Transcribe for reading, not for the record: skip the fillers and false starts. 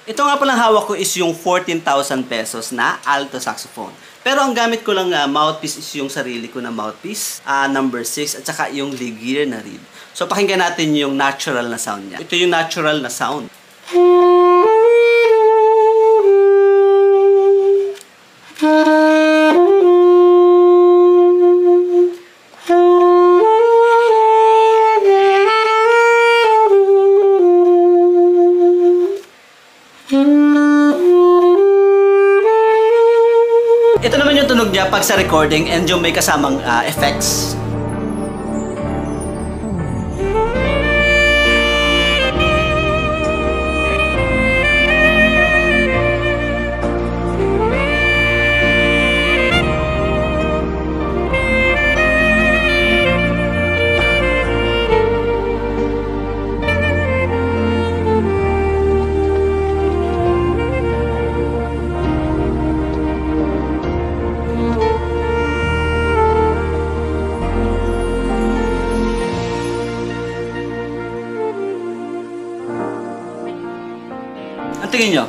Ito nga palang hawak ko is yung 14,000 pesos na alto saxophone. Pero ang gamit ko lang mouthpiece is yung sarili ko na mouthpiece, number 6, at saka yung Ligier na reed. So pakinggan natin yung natural na sound niya. Ito yung natural na sound. Ito naman yung tunog niya pag sa recording and yung may kasamang effects. Ang tingin nyo?